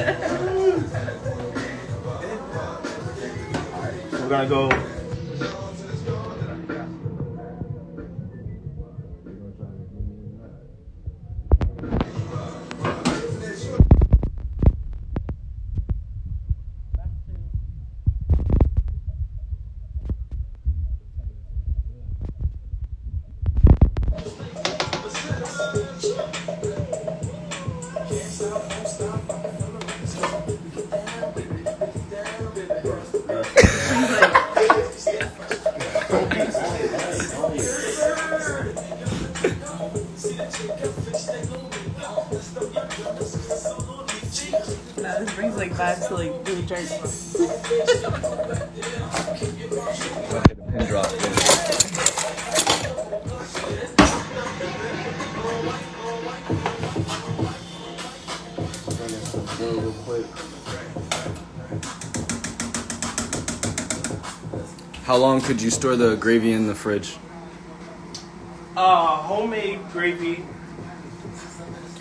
So we're gonna go. Nah, this brings like vibes to like really drink. Pin drop. Real quick. How long could you store the gravy in the fridge? Homemade gravy.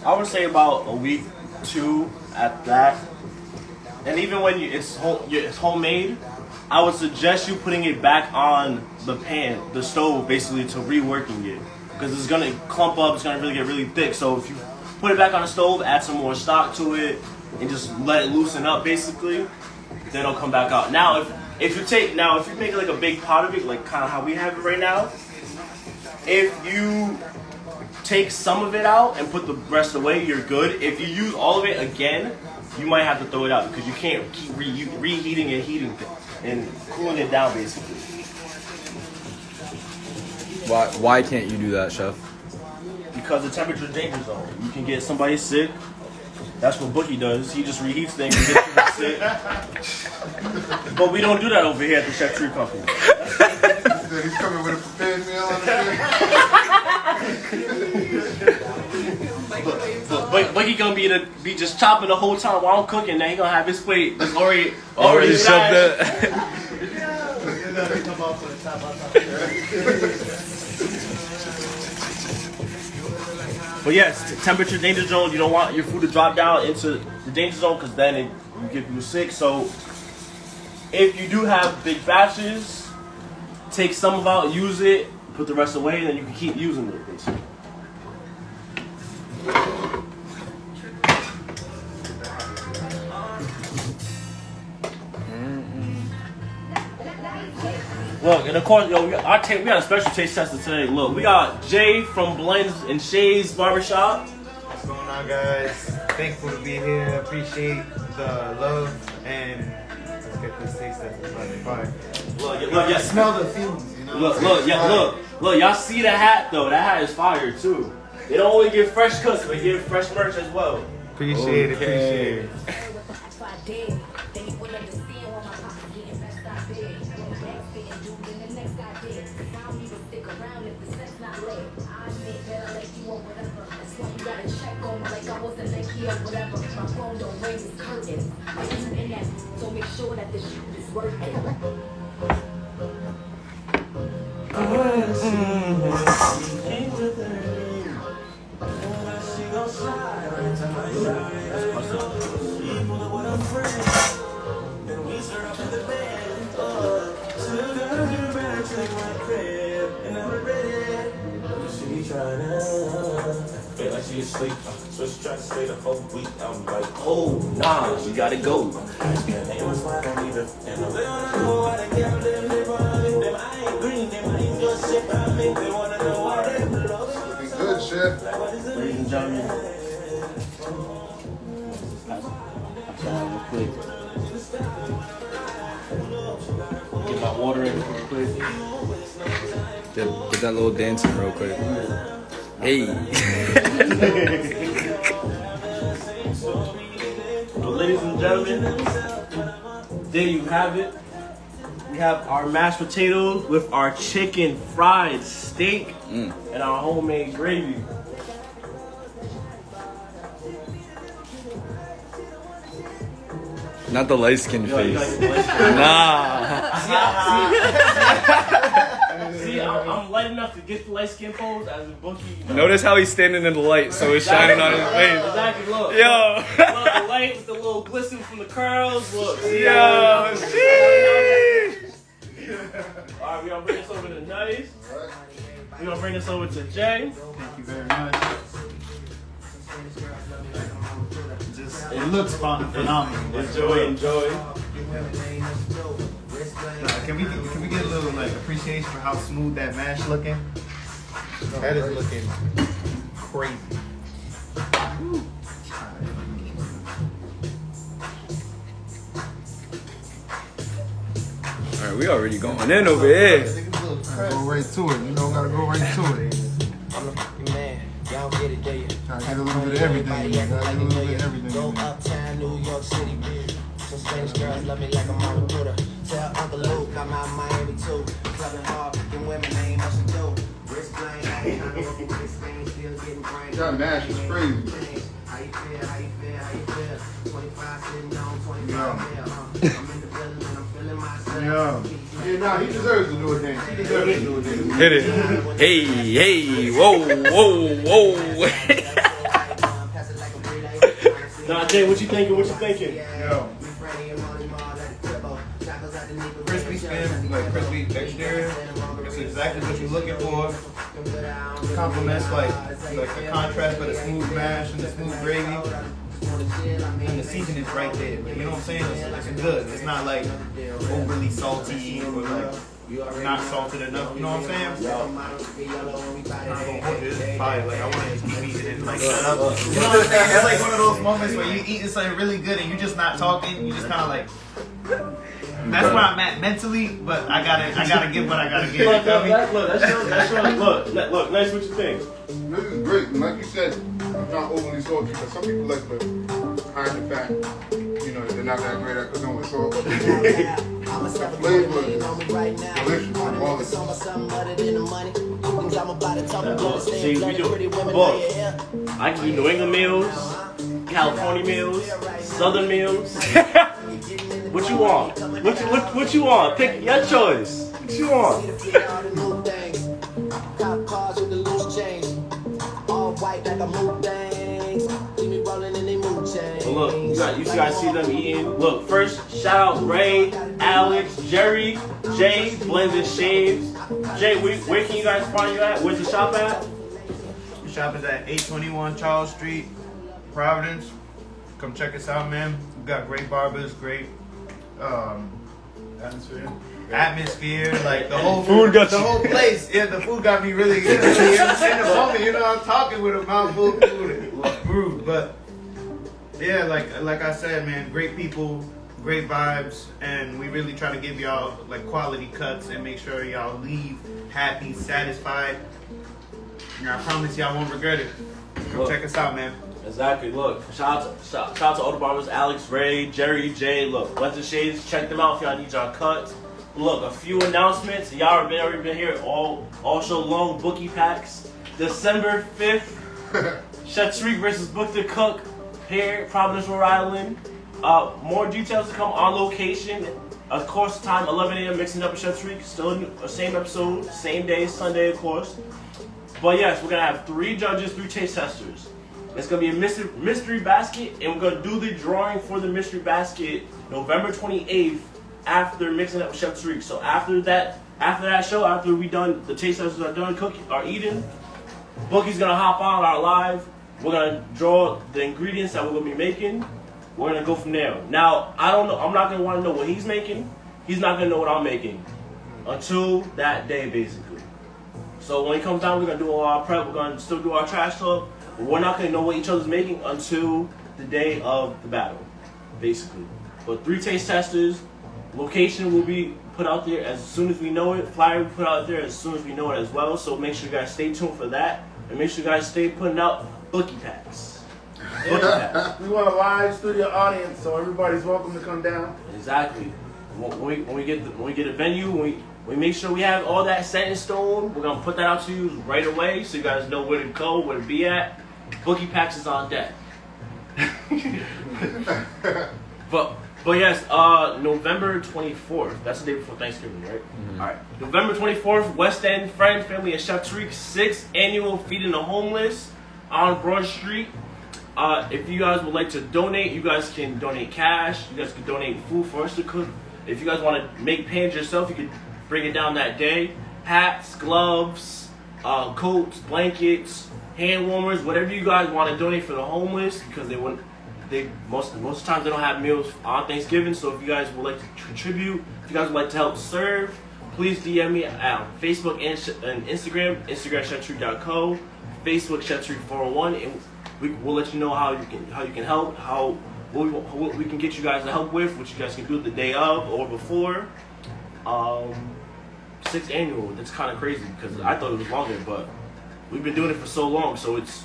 I would say about a week, 2 at that. And even when it's homemade, I would suggest you putting it back on the pan, the stove, basically to reworking it, because it's gonna clump up. It's gonna really get really thick. So if you put it back on the stove, add some more stock to it, and just let it loosen up, basically, then it'll come back out. Now, if you make like a big pot of it, like kind of how we have it right now, if you take some of it out and put the rest away, you're good. If you use all of it again, you might have to throw it out because you can't keep reheating and heating it and cooling it down basically. Why can't you do that, chef? Because the temperature is danger zone. You can get somebody sick. That's what Bookie does. He just reheats things and gets people sick. But we don't do that over here at the Chef Tarik Company. He's coming with a prepared meal on the But Bookie gonna be just chopping the whole time while I'm cooking. Then he gonna have his plate that's already shoved it. But yes, temperature danger zone. You don't want your food to drop down into the danger zone because then you get people sick. So if you do have big batches, take some of out, use it, put the rest away, and then you can keep using it. Basically. Look, and of course, yo, we got a special taste tester today. Look, we got Jay from Blends and Shades Barbershop. What's going on, guys? Thankful to be here. Appreciate the love, and let's get this taste tester. Fire. Look, yeah. Smell the fumes. You know? Look, y'all see the hat though? That hat is fire too. They don't only give fresh cuts, they give fresh merch as well. Appreciate it. So make sure that the shoot is working. She asleep, so she tried to stay the whole week. I'm like, oh nah, you gotta go. Good, chef. Ladies and gentlemen, real quick. Get my water in real quick. Get that little dancing real quick. Hey. Well, ladies and gentlemen, there you have it. We have our mashed potatoes with our chicken fried steak and our homemade gravy. Not the light skin face. Nah. See, I'm light enough to get the light skin pose as a Bookie. Notice how he's standing in the light, so it's shining on his face. Exactly, look. Yo. Look, the light with the little glisten from the curls. Look. See, yo. Alright, we're gonna bring this over to Nyce. We're gonna bring this over to Jay. Thank you very much. It looks phenomenal. Enjoy. Can we get a little like appreciation for how smooth that mash looking? That is looking crazy. Alright, we already going in over here. Go right to it. You know, gotta go right to it. Man, y'all get it, do you? Gotta get a little bit of everything. Gotta get a little bit of everything. Go uptown, New York City, bitch. Some Spanish girls love me like a margarita. Tell Uncle Luke I'm out in Miami too. Clubbing hard, and women ain't much to do. Wrist blind, I know this thing still getting brain. That mash is crazy. How you feel? 25 sitting on 25 there. I'm in the building and I'm feeling myself. Yeah, nah, he deserves to do it then. He deserves to do it then. Hit it. Hey, whoa. Nah, Jay, what you thinking? Yo. Crispy skin, like crispy texture. It's exactly what you're looking for. Complements like the contrast with a smooth mash and the smooth gravy. And the seasoning is right there. You know what I'm saying? It's good. It's not like overly salty or like not salted enough. You know what I'm saying? It's probably like I want to just keep eating it like shut up. You know what I'm saying? It's like one of those moments where you eating something really good and you just not talking. You just kind of like. That's where I'm at mentally, but I gotta get what I gotta get. Look, Nice, what you think? This is great. And like you said, it's not overly salty because some people like the hide the fact, you know, they're not that great at cooking with salt. The flavor is delicious. See, we do both. I can do New England meals, California meals, Southern meals. What you want? What you want? Pick your choice. What you want? Well, look, you guys see them eating. Look, first, shout out Ray, Alex, Jerry, Jay, Blends and Shaves. Jay, where can you guys find you at? Where's the shop at? The shop is at 821 Charles Street, Providence. Come check us out, man. We got great barbers, great atmosphere, like the whole food got the whole place. Yeah, the food got me really good. In the moment, you know, I'm talking with a mouthful of food and rude, but yeah, like I said, man, great people, great vibes, and we really try to give y'all like quality cuts and make sure y'all leave happy, satisfied. And I promise y'all won't regret it. Come check us out, man. Exactly. Look, shout out to all the barbers, Alex, Ray, Jerry, Jay. Look, Blends and Shades. Check them out if y'all need y'all cuts. Look, a few announcements. Y'all have already been here all show long. Bookie packs. December 5th. Chef Tarik versus Book the Cook here, Providence, Rhode Island. More details to come on location. Of course, time 11 a.m. Mixing up with Chef Tarik. Still same episode, same day, Sunday, of course. But yes, we're gonna have 3 judges, 3 taste testers. It's going to be a mystery basket, and we're going to do the drawing for the mystery basket November 28th after Mixing Up with Chef Tarik. So after that show, after we done, the taste testers are done cooking, are eating, Bookie's going to hop on our live. We're going to draw the ingredients that we're going to be making. We're going to go from there. Now, I don't know. I'm not going to want to know what he's making. He's not going to know what I'm making until that day, basically. So when he comes down, we're going to do all our prep. We're going to still do our trash talk. We're not going to know what each other's making until the day of the battle, basically. But 3 taste testers, location will be put out there as soon as we know it. Flyer will be put out there as soon as we know it as well. So make sure you guys stay tuned for that. And make sure you guys stay putting out bookie packs. Bookie packs. We want a live studio audience, so everybody's welcome to come down. Exactly. When we get a venue, we make sure we have all that set in stone. We're going to put that out to you right away so you guys know where to go, where to be at. Boogie packs is on deck. but yes, November 24th. That's the day before Thanksgiving, right? Mm-hmm. All right. November 24th, West End Friends, Family, and Chef Tarik 6th annual Feeding the Homeless on Brunch Street. If you guys would like to donate, you guys can donate cash. You guys can donate food for us to cook. If you guys want to make pans yourself, you can bring it down that day. Hats, gloves, coats, blankets, hand warmers, whatever you guys want to donate for the homeless, because most of the times they don't have meals on Thanksgiving. So if you guys would like to contribute, if you guys would like to help serve, please DM me at Facebook and Instagram cheftarik.co, Facebook Chef Tarik 401, and we'll let you know how you can help, what we can get you guys to help with, what you guys can do the day of or before. 6th annual. That's kind of crazy because I thought it was longer, but we've been doing it for so long, so it's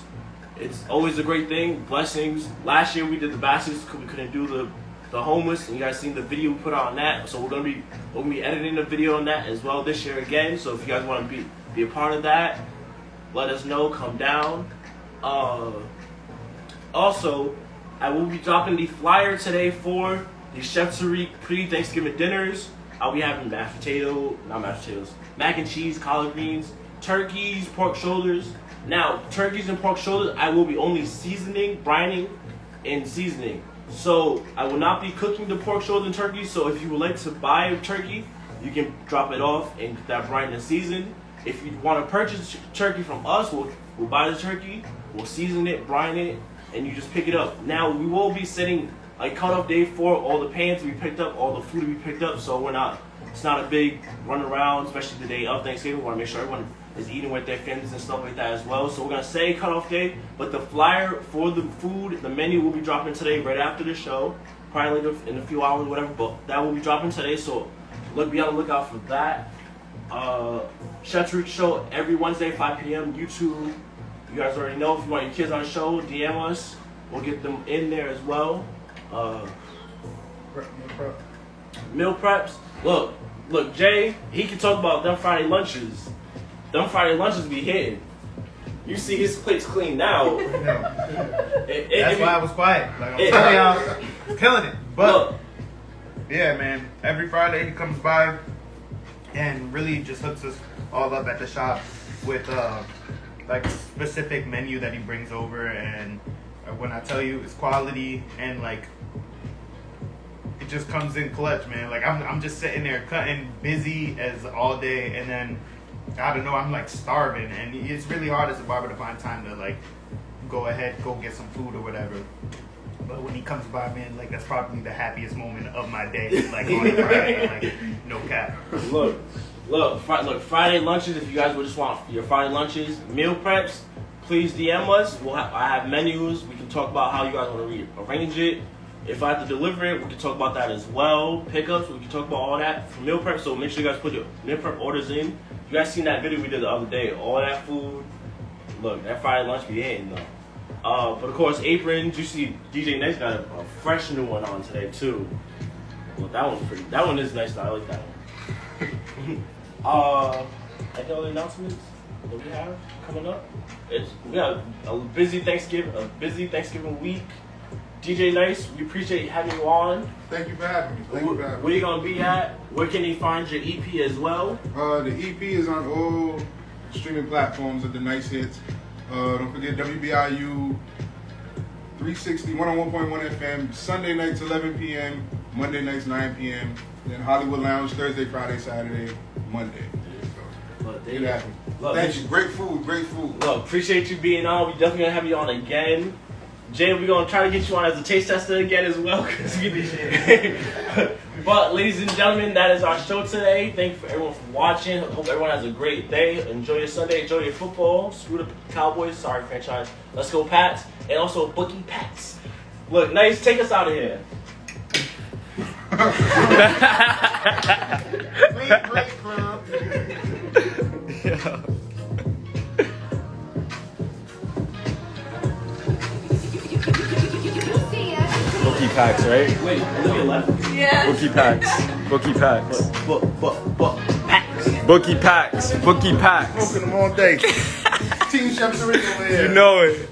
always a great thing. Blessings. Last year we did the baskets because we couldn't do the homeless, and you guys seen the video we put out on that. So we're gonna be editing the video on that as well this year again. So if you guys want to be a part of that, let us know. Come down. Also, I will be dropping the flyer today for the Chef Tarik pre-Thanksgiving dinners. I'll be having mac and cheese, collard greens, turkeys, pork shoulders. Now, turkeys and pork shoulders, I will be only seasoning, brining, and seasoning. So, I will not be cooking the pork shoulders and turkeys. So, if you would like to buy a turkey, you can drop it off and get that brine and season. If you want to purchase turkey from us, we'll buy the turkey, we'll season it, brine it, and you just pick it up. Now, we will be setting a cutoff day for all the pans we picked up, all the food we picked up, so we're not it's not a big run around, especially the day of Thanksgiving. We want to make sure everyone is eating with their families and stuff like that as well. So we're gonna say cutoff day, but the flyer for the food, the menu will be dropping today right after the show, probably like in a few hours, whatever. But that will be dropping today, so be on the lookout for that. Chef Tarik show every Wednesday 5 p.m. YouTube. You guys already know. If you want your kids on the show, DM us. We'll get them in there as well. Meal preps. Look, Jay, he can talk about them Friday lunches. Them Friday lunches be hitting. You see his plate's clean now. That's why I was quiet. Like, I'm telling y'all, killing it. But yeah, man, every Friday he comes by and really just hooks us all up at the shop with like a specific menu that he brings over, and when I tell you it's quality and like it just comes in clutch, man. Like I'm just sitting there cutting, busy as all day, and then I don't know, I'm like starving, and it's really hard as a barber to find time to like go get some food or whatever. But when he comes by, man, like that's probably the happiest moment of my day, like on a Friday, like no cap. Look, Friday lunches, if you guys would just want your Friday lunches, meal preps, please DM us. I have menus. We can talk about how you guys want to rearrange it. If I have to deliver it, we can talk about that as well. Pickups, we can talk about all that for meal prep. So make sure you guys put your meal prep orders in. You guys seen that video we did the other day. All that food. Look, that Friday lunch be hitting though. But of course, aprons. You see DJ Nyce got a fresh new one on today too. Well, that one's pretty. That one is nice though. I like that one. Any other announcements that we have coming up? We have a busy Thanksgiving week. DJ Nyce, we appreciate having you on. Thank you for having me. Where you gonna be at? Where can they find your EP as well? The EP is on all streaming platforms of the Nyce Hitz. Don't forget WBIU 360 101.1 FM, Sunday nights 11 p.m., Monday nights 9 p.m., then Hollywood Lounge Thursday, Friday, Saturday, Monday. Get at me. Thank you. Great food. Look, appreciate you being on. We definitely gonna have you on again. Jay, we're gonna try to get you on as a taste tester again as well. But ladies and gentlemen, that is our show today. Thank you for everyone for watching. Hope everyone has a great day. Enjoy your Sunday. Enjoy your football. Screw the Cowboys. Sorry, franchise. Let's go Pats. And also Bookie Pats. Look, Nyce, take us out of here. Great club. Yeah. Bookie packs, right? Wait, look at your left. Yeah. Bookie packs. Bookie packs. Packs. Bookie packs. Bookie packs. Smoking them all day. Team Chef Tarik over here. You know it.